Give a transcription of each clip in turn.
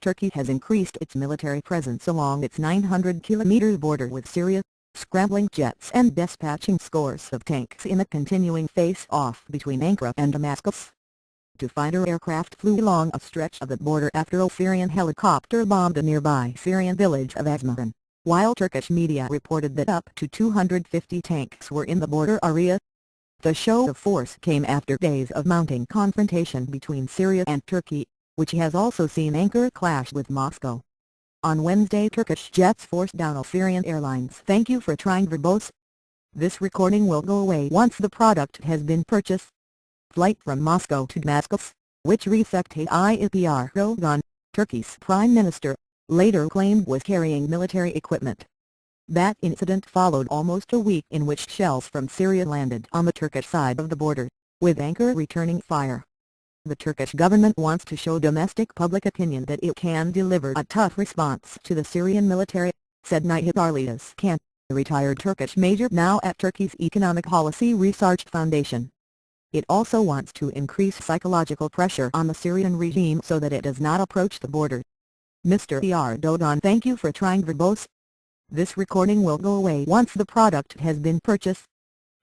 Turkey has increased its military presence along its 900-kilometer border with Syria, scrambling jets and dispatching scores of tanks in a continuing face-off between Ankara and Damascus. Two fighter aircraft flew along a stretch of the border after a Syrian helicopter bombed a nearby Syrian village of Azmaran, while Turkish media reported that up to 250 tanks were in the border area. The show of force came after days of mounting confrontation between Syria and Turkey, which has also seen Ankara clash with Moscow. On Wednesday, Turkish jets forced down a Syrian Airlines "Thank you for trying" verbose. This recording will go away once the product has been purchased. Flight from Moscow to Damascus, which Recep Tayyip Erdogan, Turkey's prime minister, later claimed was carrying military equipment. That incident followed almost a week in which shells from Syria landed on the Turkish side of the border, with Ankara returning fire. The Turkish government wants to show domestic public opinion that it can deliver a tough response to the Syrian military, said Nihat Arliaskan, a retired Turkish major now at Turkey's Economic Policy Research Foundation. It also wants to increase psychological pressure on the Syrian regime so that it does not approach the border. Mr. Erdogan, thank you for trying verbose. This recording will go away once the product has been purchased.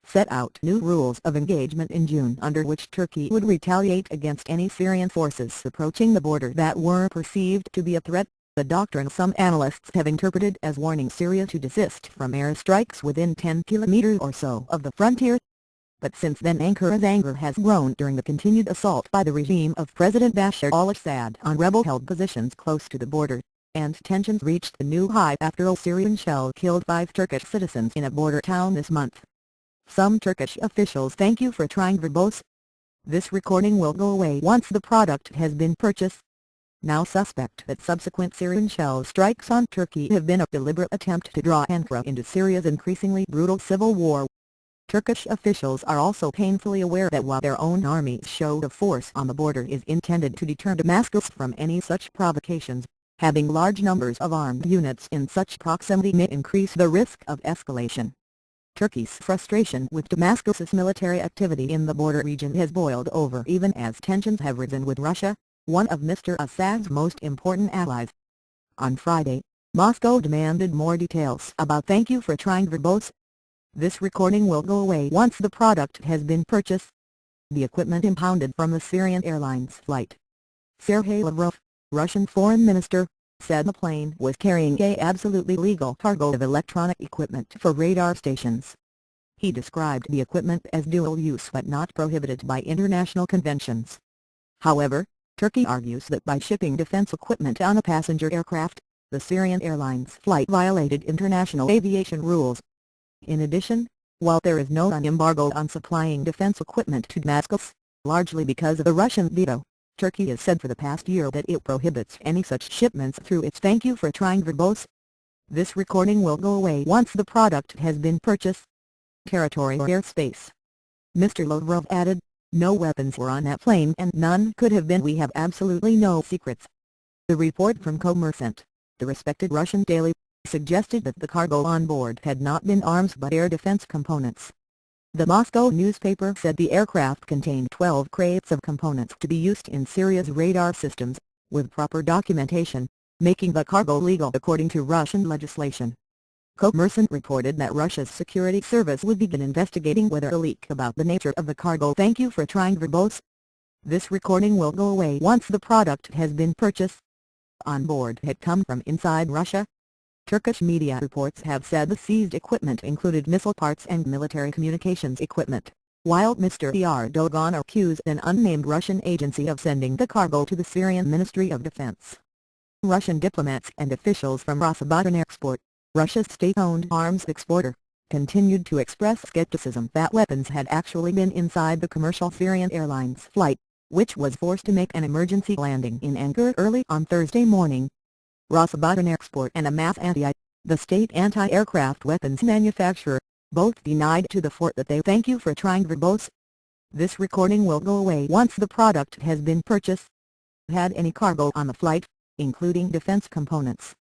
Set out new rules of engagement in June under which Turkey would retaliate against any Syrian forces approaching the border that were perceived to be a threat, a doctrine some analysts have interpreted as warning Syria to desist from airstrikes within 10 kilometers or so of the frontier. But since then Ankara's anger has grown during the continued assault by the regime of President Bashar al-Assad on rebel-held positions close to the border, and tensions reached a new high after a Syrian shell killed 5 Turkish citizens in a border town this month. Some Turkish officials thank you for trying verbose. This recording will go away once the product has been purchased. Now suspect that subsequent Syrian shell strikes on Turkey have been a deliberate attempt to draw Ankara into Syria's increasingly brutal civil war. Turkish officials are also painfully aware that while their own army's show of force on the border is intended to deter Damascus from any such provocations, having large numbers of armed units in such proximity may increase the risk of escalation. Turkey's frustration with Damascus's military activity in the border region has boiled over even as tensions have risen with Russia, one of Mr. Assad's most important allies. On Friday, Moscow demanded more details about "thank you for trying" verbose. This recording will go away once the product has been purchased. The equipment impounded from the Syrian Airlines flight. Sergei Lavrov, Russian foreign minister, said the plane was carrying a absolutely legal cargo of electronic equipment for radar stations. He described the equipment as dual-use but not prohibited by international conventions. However, Turkey argues that by shipping defense equipment on a passenger aircraft, the Syrian Airlines flight violated international aviation rules. In addition, while there is no embargo on supplying defense equipment to Damascus, largely because of the Russian veto, Turkey has said for the past year that it prohibits any such shipments through its "thank you for trying" verbose. This recording will go away once the product has been purchased. Territory or airspace. Mr. Lavrov added, "No weapons were on that plane and none could have been. We have absolutely no secrets." The report from Kommersant, the respected Russian daily, suggested that the cargo on board had not been arms but air defense components. The Moscow newspaper said the aircraft contained 12 crates of components to be used in Syria's radar systems, with proper documentation, making the cargo legal according to Russian legislation. Kommersant reported that Russia's security service would begin investigating whether a leak about the nature of the cargo "thank you for trying" verbose. This recording will go away once the product has been purchased. On board had come from inside Russia. Turkish media reports have said the seized equipment included missile parts and military communications equipment, while Mr. Erdogan accused an unnamed Russian agency of sending the cargo to the Syrian Ministry of Defense. Russian diplomats and officials from Rosaboronexport, Russia's state-owned arms exporter, continued to express skepticism that weapons had actually been inside the commercial Syrian Airlines flight, which was forced to make an emergency landing in Ankara early on Thursday morning. Rosaboronexport and Amasanti, the state anti-aircraft weapons manufacturer, both denied to the fort that they "thank you for trying" verbose. This recording will go away once the product has been purchased. Had any cargo on the flight, including defense components,